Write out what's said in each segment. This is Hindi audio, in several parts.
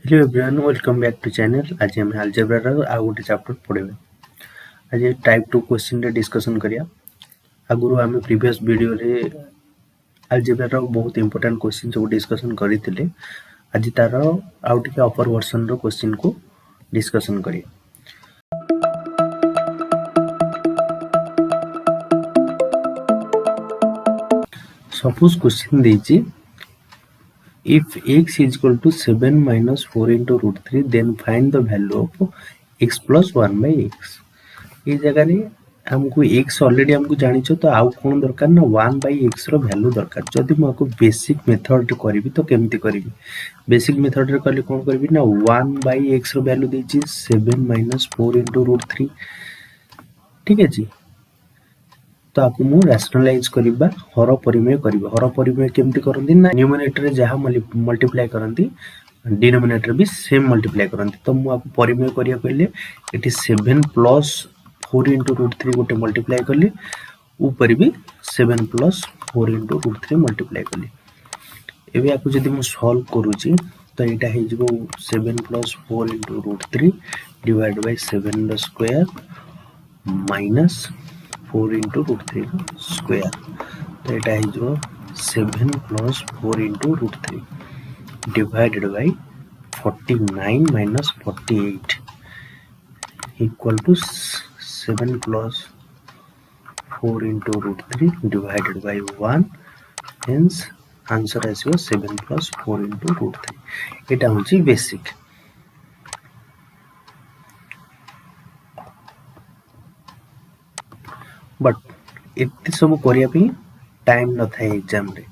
Hello everyone, welcome back to channel. आज हम अलजेब्रा आउ गोटे चैप्टर पढ़े। आज टाइप 2 क्वेश्चन रे डिस्कशन करिया। आगुरु आम प्रीवियस वीडियो रे अलजेब्रा बहुत इंपोर्टेंट क्वेश्चन सब डिस्कशन करथिले। आज तार आउ टिके अपर वर्जन रो क्वेश्चन को डिस्कशन करिया। सपोज क्वेश्चन देछि, if x is equal to 7 minus 4 into root 3, then find the value of x plus 1 by x। ये जगह रे हमको x ऑलरेडी हमको जानिछो, तो आउ कोन दरकार ना 1 by x रो वैल्यू दरकार। जदि म को बेसिक मेथड रे करबी तो केमती करबी? बेसिक मेथड रे करले कोन करबी ना 1 by x रो वैल्यू देछि 7 minus 4 into root 3। ठीक है जी। तो आपको मु रैशनलाइज करबा हर परिमेय करबा। हर परिमेय केमती करंती ना न्यूमरेटर रे जहा मल्टीप्लाई करंती डिनोमिनेटर भी सेम मल्टीप्लाई करंती। तो मु आपको परिमेय करिया कहले एटी 7 plus 4 into root 3 गोटे मल्टीप्लाई करली, ऊपर भी 7 plus 4 into root 3 मल्टीप्लाई करली। एबे आपको जदि मु सॉल्व करूची तो एटा हे जिवो 7 plus 4 into root 3 divided by 7 the square minus 4 into root 3 square। तो एटा है जो 7 plus 4 into root 3 divided by 49 minus 48 equal to 7 plus 4 into root 3 divided by 1। hence answer as your 7 plus 4 into root 3। एटा होची बेसिक। बट एते सब करिया पे टाइम न थाए एग्जाम रे।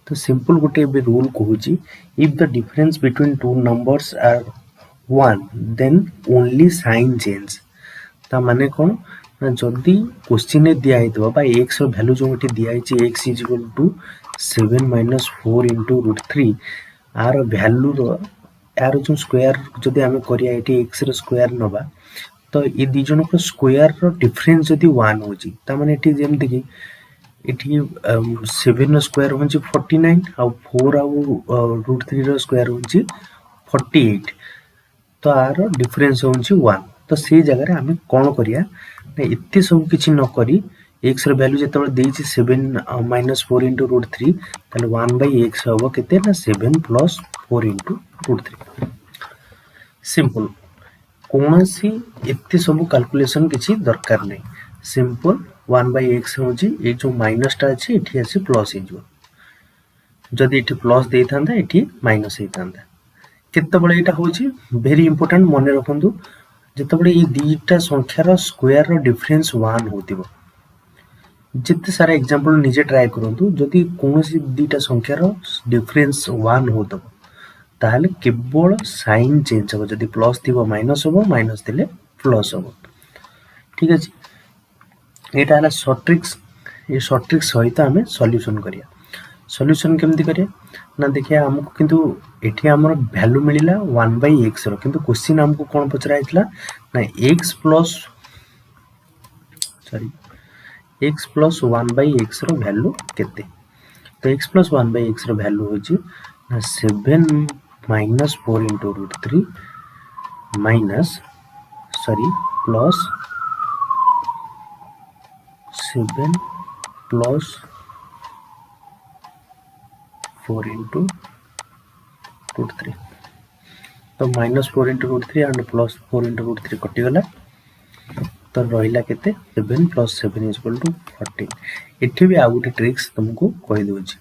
तो सिंपल गोटे बे रूल कहूची, if the difference between two numbers are 1 then only sign change. ता माने कोन ना जदी क्वेश्चन ने दिया हितबा बा x रो वैल्यू जो एटे दिया हिची x is equal to 7 minus 4 into root 3 आर वैल्यू रो यार जो स्क्वायर जदी हमें करिया एटे x रो स्क्वायर नबा, तो ये दी जन को स्क्वायर रो डिफरेंस जदी 1 होची ता माने एटी जेमति कि एटी 7 रो स्क्वायर होची 49 और 4 और रूट 3 रो स्क्वायर होची 48। तो आर डिफरेंस होची 1। तो से जगह रे हमें कोन करिया ना इत्ते सब किछि न करी x रो वैल्यू जेतबे देछि 7 minus 4 into root 3 ताले 1 by x होबो केते ना 7 plus 4 into root 3। सिंपल कोनसी एत्ते सब कैलकुलेशन किछि दरकार नै। सिंपल 1 by x होची ए जो माइनस टा अछि एठी आसी प्लस हे जो। जदि एठी प्लस देई थांदा एठी माइनस हे थांदा। केते बळे एटा होची वेरी इंपोर्टेंट मने रखंतु। जेतबळे ए दीटा संख्या रो स्क्वायर रो डिफरेंस 1 होतिबो, जिते सारा एग्जांपल निजे ट्राई करंतु। जदि कोनसी दीटा संख्या रो डिफरेंस 1 होतबो ताहले केवल साइन चेंज हो। जदि प्लस थिबो माइनस हो, माइनस थिले प्लस हो। ठीक अछि। एटा हला शॉर्ट ट्रिक्स। ये शॉर्ट ट्रिक्स सहित हमें सॉल्यूशन करिया। सॉल्यूशन केमति करिया ना देखिया हमको किंतु एठी हमर वैल्यू मिलिला 1 by x रो, किंतु क्वेश्चन हमको कोन पचरा आइतला ना x plus 1 by x रो वैल्यू केते। तो x plus 1 by x रो वैल्यू होची ना 7 minus 4 into root 3 plus 7 plus 4 into root 3। तो minus 4 into root 3 and plus 4 into root 3 कटि गला। तो रहिला केते 7 plus 7 is equal to 14। एठी भी आ गुटे ट्रिक्स तुमको कहि दोछि,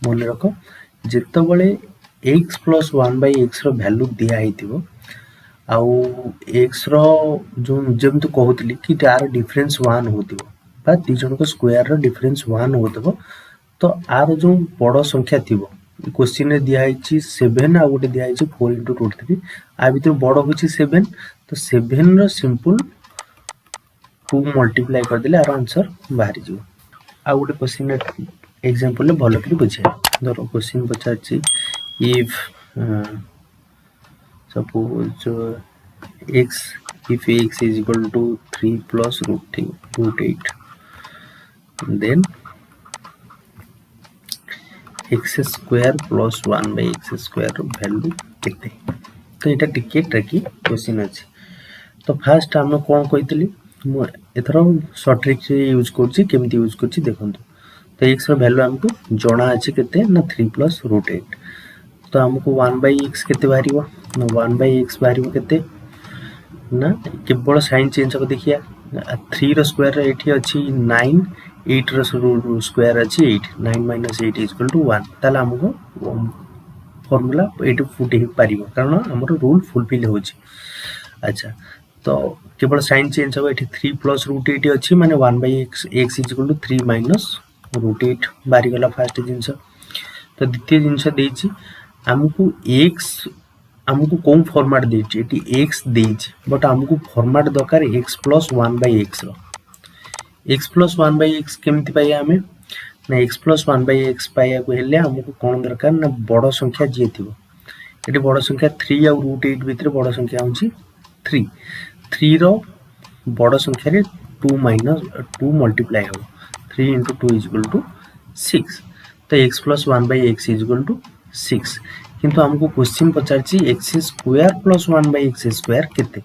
मन रखो। जेतबळे x plus 1 by x रो वैल्यू दिया हितिबो आउ x रो जो जेम तो कहउतली कि तार डिफरेंस 1 होतिबो बा दी जन को स्क्वायर रो डिफरेंस 1 होतबो, तो आर जो बड़ संख्या थिबो क्वेश्चन रे दिया हिची 7 आ गुटे दिया हिची 4 into root 3 आ भीतर बड़ होची 7। तो 7 रो सिंपल 2 मल्टीप्लाई कर देले आर आंसर बाहरी जिवो। आ गुटे क्वेश्चन एग्जांपल ले भलो करी बुझे। धरो question पचाची, if suppose if x is equal to 3 plus root 8, then x square plus 1 by x square value केते। तो यहाँ टिके ट्रिकी क्वेश्चन अच्छे। तो फास्ट आम कौन कही एथर सर्ट ट्रिक यूज करमी यूज कर देखो। तो एक्स रैल्यू आमको जना अच्छे के ना 3 + √8। तो आमको 1/x के बाहर ना 1/x बाहर के ना केवल साइन चेंज हम देखिए 3 स्क्वायर ये अच्छी 9 8 स्क्वायर अच्छी 8 9 - 8 = 1 ताल आमको फॉर्मूला ये फुट हो पार कारण आम रूल फुलफिल हो। अच्छा तो केवल साइन चेंज हम ये 3 + √8 अच्छी माने 1/x x = 3 - √8 बाहरी गला फास्ट जिनस। तो द्वितीय जिनस देछि आमको x आमको कौन फॉर्मेट देछि x देछि बट आमको फॉर्मेट दरकार x + 1/x रो x + 1/x केमति पाइया हमें ना x + 1/x पाइया को हेले हमको कौन दरकार ना बड़ संख्या जे थिबो एटी बड़ संख्या 3 और √8 भितर बड़ संख्या होछि 3 3 रो बड़ संख्या रे 2 - 2 मल्टीप्लाई हो 3 × 2 = 6। तो x + 1/x = 6 किंतु हमको क्वेश्चन पचारछि x² + 1/x² केते।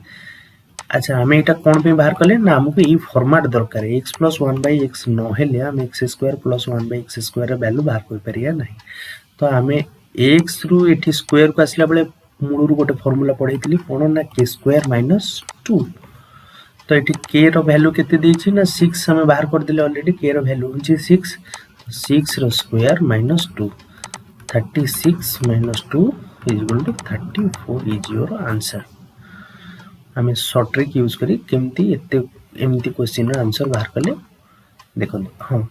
अच्छा हमें एटा कोन पे बाहर कले ना हमको ई फॉर्मेट दरकार है x + 1/x न हेले हम x² + 1/x² रे वैल्यू बाहर कर परिया नहीं। तो हमें x रु एठी स्क्वायर को आसला बेले मूल रु गोटे फार्मूला पढैतली कोन ना k² - 2। तो ये k रो वैल्यू केते देछि ना 6 हमें बाहर कर दिले ऑलरेडी k रो वैल्यू होछि 6 6 रो स्क्वायर -2 36 - 2 = 34 इज योर आंसर। हमें शॉर्ट ट्रिक यूज करी केमती एते एमती क्वेश्चन रो आंसर बाहर कले देखो। हां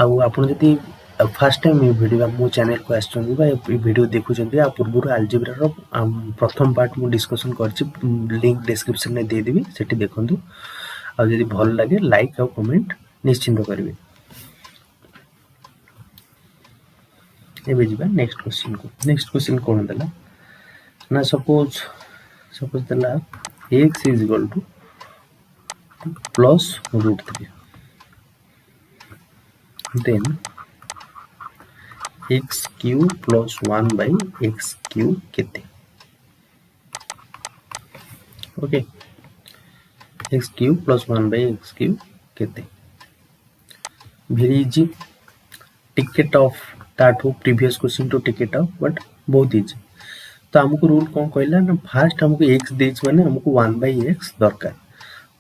आउ आपण जति फर्स्ट टाइम ये वीडियो मो चैनल को आछन बा ये वीडियो देखु जंती आ पूर्व अलजेब्रा रो प्रथम पार्ट मु डिस्कशन करछि लिंक डिस्क्रिप्शन में दे देबी सेठी देखंतु। आ यदि भल लगे लाइक और कमेंट निश्चिंत करिवे। एबे जिबा नेक्स्ट क्वेश्चन को। नेक्स्ट क्वेश्चन कोन देला ना सपोज देला x = +√3 then x³ + 1/x³ केते। ओके x³ + 1/x³ केते वेरी इजी टिकेट ऑफ ताठू प्रीवियस क्वेश्चन टू टिकेट ऑफ बट बहुत इजी। तो हमको रूल कौन कहला ना फास्ट हमको x देछ माने हमको 1/x दरकार।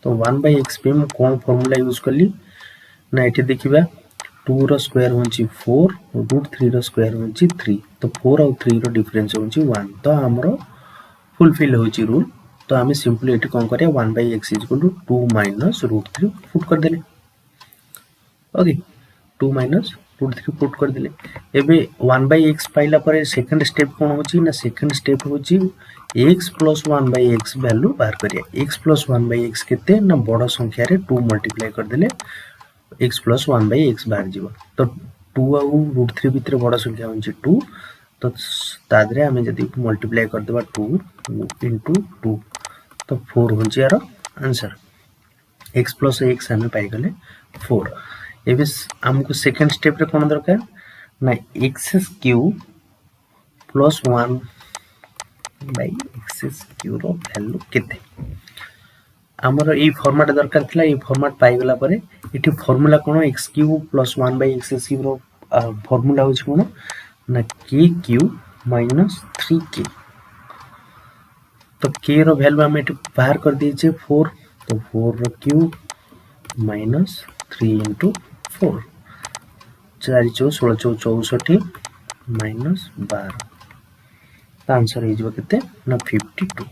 तो 1/x पे हम कौन फार्मूला यूज करली ना एठी देखिबा 2 रो स्क्वायर होची 4 √3 रो स्क्वायर होची 3 तो 4 और 3 रो डिफरेंस होची 1 तो हमरो फुलफिल होची रूल। तो हमें सिंपली एठी कौन करिया 1/x = 2 - √3 पुट कर देले। ओके 2 - √3 पुट कर देले। एबे 1/x पाइला पर सेकंड स्टेप कोन होची ना सेकंड स्टेप होची x + 1/x वैल्यू बाहर करिया। x + 1/x केते ना बड़ संख्या रे 2 मल्टीप्लाई कर देले x + 1/x बाहर जीव। तो 2 और √3 भितर बड़ संख्या होची 2 तो तादरे हमें जदी मल्टीप्लाई कर देबा 2 * 2 तो 4 होची यार आंसर। x + x हमें पाई गले 4। एबे हमको सेकंड स्टेप रे कोन दरकार ना x³ + 1/x³ रो वैल्यू केते। हमर ए फॉर्मेट दरकार थिला ए फॉर्मेट पाई गला परे एठी फार्मूला कोन x³ + 1/x³ रो फार्मूला होछि कोन ना k³ - 3k। तो k रो वैल्यू हम एठी बाहर कर दिए छे 4 तो 4 रो क्यूब -3 * 4 4 × 4 16 = 64 -12 तो आंसर हे जो केते ना 52।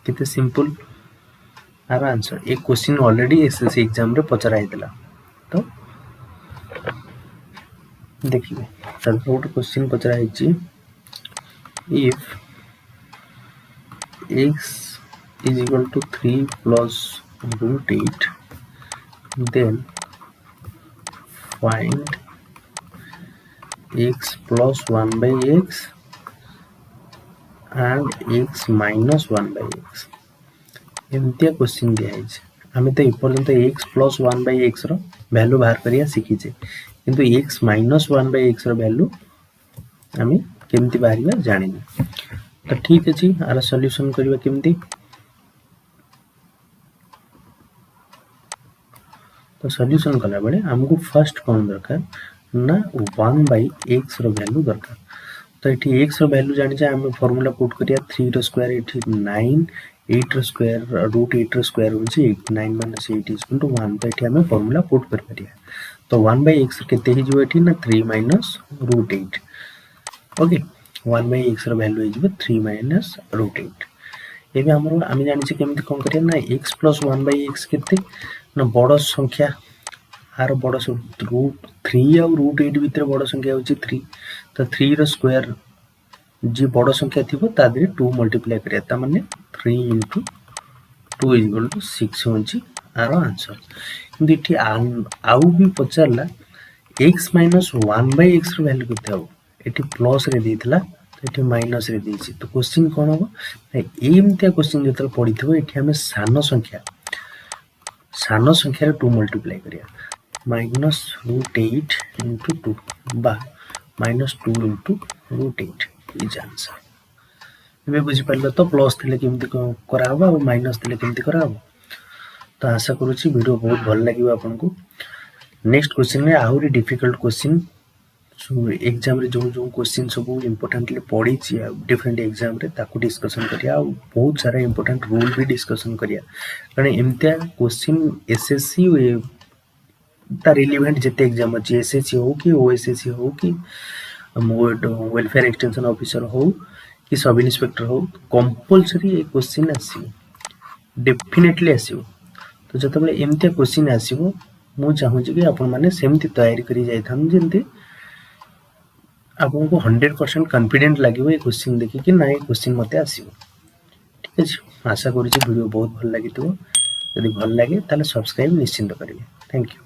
केते सिंपल आर आंसर। एक क्वेश्चन ऑलरेडी एसएससी एग्जाम रे पचरा आइतला। तो देखिए सर नोट क्वेश्चन पचरा आइची if x = 3 + √8 then find x + 1/x and x - 1/x। एमतिया question दिया है हमें तो इपर्यंत x + 1/x रो वैल्यू बाहर करिया सिखिचे किंतु x - 1/x रो वैल्यू हमें केमती बाहरिबा जानिनी। तो ठीक अछि आर सॉल्यूशन करबा केमती। तो सॉल्यूशन कला बेले हमको फर्स्ट कौन दरकार ना 1/x रो वैल्यू दरकार। तो ये x रो वैल्यू जानि जे हम फार्मूला पुट करिया 3 रो स्क्वायर एठी 9 8 रो स्क्वायर √8 रो स्क्वायर होची 8 9 - 8 = 1। तो एठी हम फार्मूला पुट कर परिया। तो 1/x केते ही जो एठी ना 3 - √8। ओके 1/x रो वैल्यू ही 3 - √8। एबे हमरो आमी जानि जे केमति कोन करिया ना x + 1/x केते ना बड़ संख्या आर बड़ √3 और √8 भितर बड़ संख्या होची 3। तो 3 रो स्क्वायर जी बड़ संख्या थिबो ता दे 2 मल्टीप्लाई करिया ता माने 3 * 2 = 6 होची आरो आंसर। किंतु इठी आउ भी पचारला x - 1/x रो वैल्यू केते हो एठी प्लस रे देथिला एठी माइनस रे देछि। तो क्वेश्चन कोन हो एमतिया क्वेश्चन जतल पडिथिबो एठी हमें सानो संख्या रे 2 मल्टीप्लाई करिया -√8 * 2 बा -2 * √8 इज आंसर। एबे बुझि पाइलो तो प्लस थिले केमति करा हबो और माइनस थिले केमति करा हबो। तो आशा करूची वीडियो बहुत भल लागिबो आपनको। नेक्स्ट क्वेश्चन में आहुरी डिफिकल्ट क्वेश्चन एग्जाम रे जो क्वेश्चन सब इंपोर्टेंटली पड़ी डिफरेंट एग्जाम रे ताकू डिस्कशन करिया और बहुत सारा इंपोर्टेंट रूल भी डिस्कशन करिया। कारण एमतिया क्वेश्चन एसएससी ता रिलेवेंट जते एग्जाम अछि एसएससी हो कि ओएसएससी हो कि वेलफेयर एक्सटेंशन ऑफिसर हो कि सब इंस्पेक्टर हो कंपलसरी ए क्वेश्चन आसी डेफिनेटली आसीबो। तो जतबे एमतिया क्वेश्चन आसीबो मु चाहूँ कि आपण माने सेमति तैयारी करी जाइथान जेंति आपको 100% कॉन्फिडेंट लागिबो ए क्वेश्चन देखि कि ना ए क्वेश्चन मते आसीबो। ठीक अछि आशा करूची वीडियो बहुत भल लागितो। यदि भल लागे ताले सब्सक्राइब निश्चिंत करिवे। Thank you.